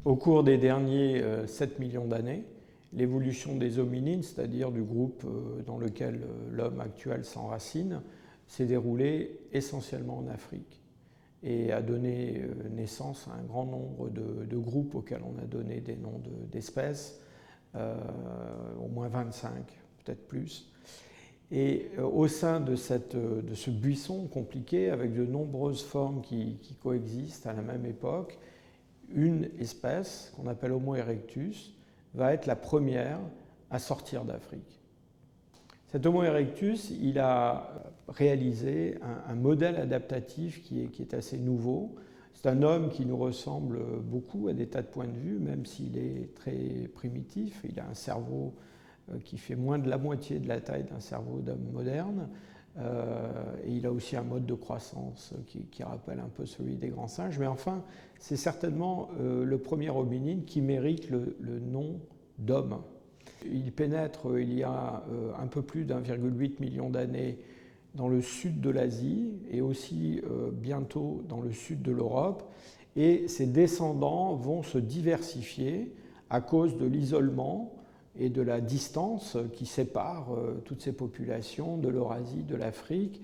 Au cours des derniers 7 millions d'années, l'évolution des hominines, c'est-à-dire du groupe dans lequel l'homme actuel s'enracine, s'est déroulée essentiellement en Afrique et a donné naissance à un grand nombre de groupes auxquels on a donné des noms d'espèces, au moins 25, peut-être plus. Et au sein de ce buisson compliqué, avec de nombreuses formes qui coexistent à la même époque, une espèce, qu'on appelle Homo erectus, va être la première à sortir d'Afrique. Cet Homo erectus, il a réalisé un modèle adaptatif qui est assez nouveau. C'est un homme qui nous ressemble beaucoup à des tas de points de vue, même s'il est très primitif. Il a un cerveau qui fait moins de la moitié de la taille d'un cerveau d'homme moderne. Et il a aussi un mode de croissance qui rappelle un peu celui des grands singes. Mais enfin, c'est certainement le premier hominine qui mérite le nom d'homme. Il pénètre il y a un peu plus d'1,8 million d'années dans le sud de l'Asie et aussi bientôt dans le sud de l'Europe. Et ses descendants vont se diversifier à cause de l'isolement et de la distance qui sépare toutes ces populations de l'Eurasie, de l'Afrique.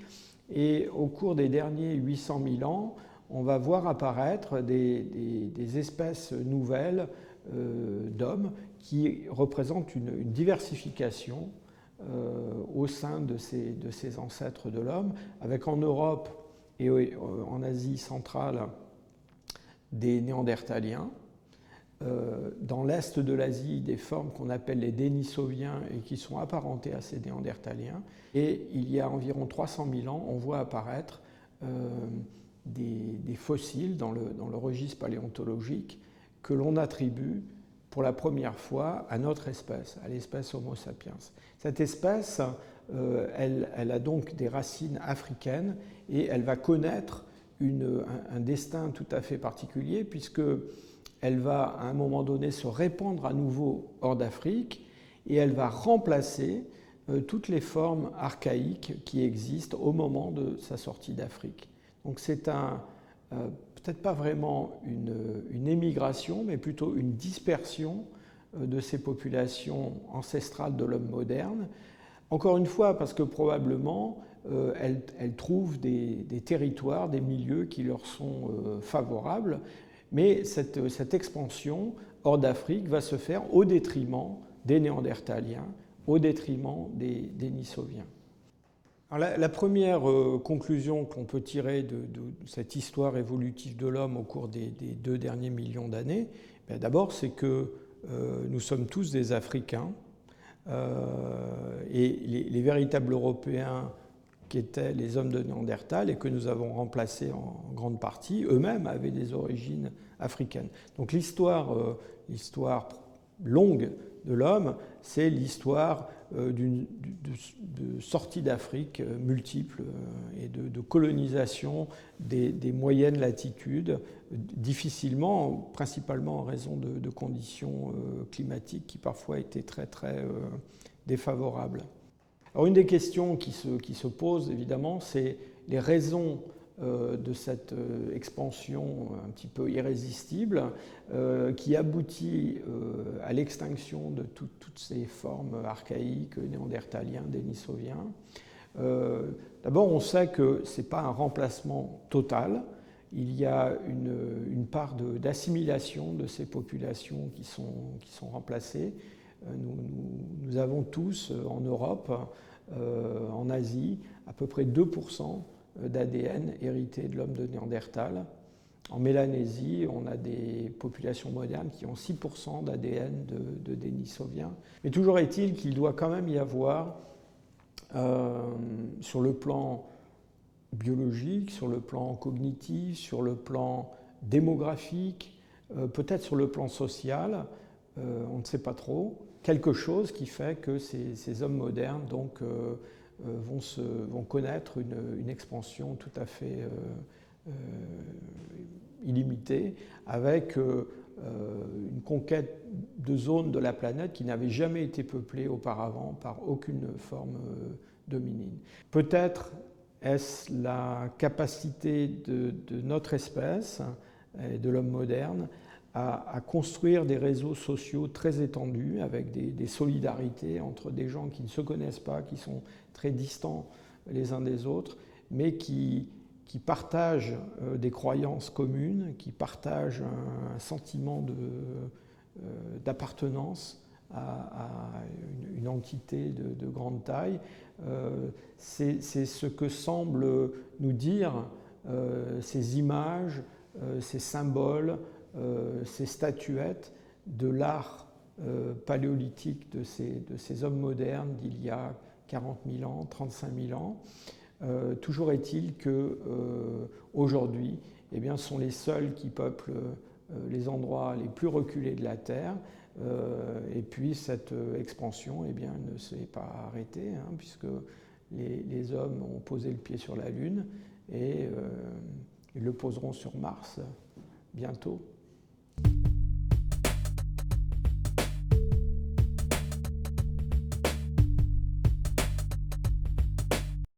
Et au cours des derniers 800 000 ans, on va voir apparaître des espèces nouvelles d'hommes qui représentent une diversification au sein de ces ancêtres de l'homme, avec en Europe et en Asie centrale des Néandertaliens, dans l'est de l'Asie des formes qu'on appelle les Denisoviens et qui sont apparentés à ces Néandertaliens. Et il y a environ 300 000 ans, on voit apparaître des fossiles dans le registre paléontologique que l'on attribue pour la première fois à notre espèce, à l'espèce Homo sapiens. Cette espèce, elle a donc des racines africaines et elle va connaître un destin tout à fait particulier puisque elle va à un moment donné se répandre à nouveau hors d'Afrique et elle va remplacer toutes les formes archaïques qui existent au moment de sa sortie d'Afrique. Donc c'est peut-être pas vraiment une émigration, mais plutôt une dispersion de ces populations ancestrales de l'homme moderne. Encore une fois, parce que probablement elles trouvent des territoires, des milieux qui leur sont favorables, mais cette expansion hors d'Afrique va se faire au détriment des Néandertaliens, au détriment des Denisoviens. Alors la première conclusion qu'on peut tirer de cette histoire évolutive de l'homme au cours des 2 derniers millions d'années, d'abord c'est que nous sommes tous des Africains et les véritables Européens qui étaient les hommes de Néandertal et que nous avons remplacés en grande partie, eux-mêmes avaient des origines africaines. Donc l'histoire longue de l'homme, c'est l'histoire de sorties d'Afrique multiples et de colonisation des moyennes latitudes, difficilement, principalement en raison de conditions climatiques qui parfois étaient très très défavorables. Alors une des questions qui se pose évidemment, c'est les raisons de cette expansion un petit peu irrésistible qui aboutit à l'extinction de toutes ces formes archaïques, néandertaliens, dénisoviens. D'abord, on sait que ce n'est pas un remplacement total. Il y a une part d'assimilation de ces populations qui sont remplacées. Nous avons tous en Europe, en Asie, à peu près 2% d'ADN hérité de l'homme de Néandertal. En Mélanésie, on a des populations modernes qui ont 6% d'ADN de Denisoviens. Mais toujours est-il qu'il doit quand même y avoir, sur le plan biologique, sur le plan cognitif, sur le plan démographique, peut-être sur le plan social, on ne sait pas trop, quelque chose qui fait que ces hommes modernes donc, vont connaître une expansion tout à fait illimitée, avec une conquête de zones de la planète qui n'avaient jamais été peuplées auparavant par aucune forme d'hominine. Peut-être est-ce la capacité de notre espèce, de l'homme moderne, à construire des réseaux sociaux très étendus avec des solidarités entre des gens qui ne se connaissent pas, qui sont très distants les uns des autres, mais qui partagent des croyances communes, qui partagent un sentiment d'appartenance à une entité de grande taille. C'est ce que semblent nous dire ces images, ces symboles, ces statuettes de l'art paléolithique de ces hommes modernes d'il y a 40 000 ans, 35 000 ans. Toujours est-il qu'aujourd'hui, eh bien, ce sont les seuls qui peuplent les endroits les plus reculés de la Terre. Et puis cette expansion eh bien, ne s'est pas arrêtée, hein, puisque les hommes ont posé le pied sur la Lune et ils le poseront sur Mars bientôt.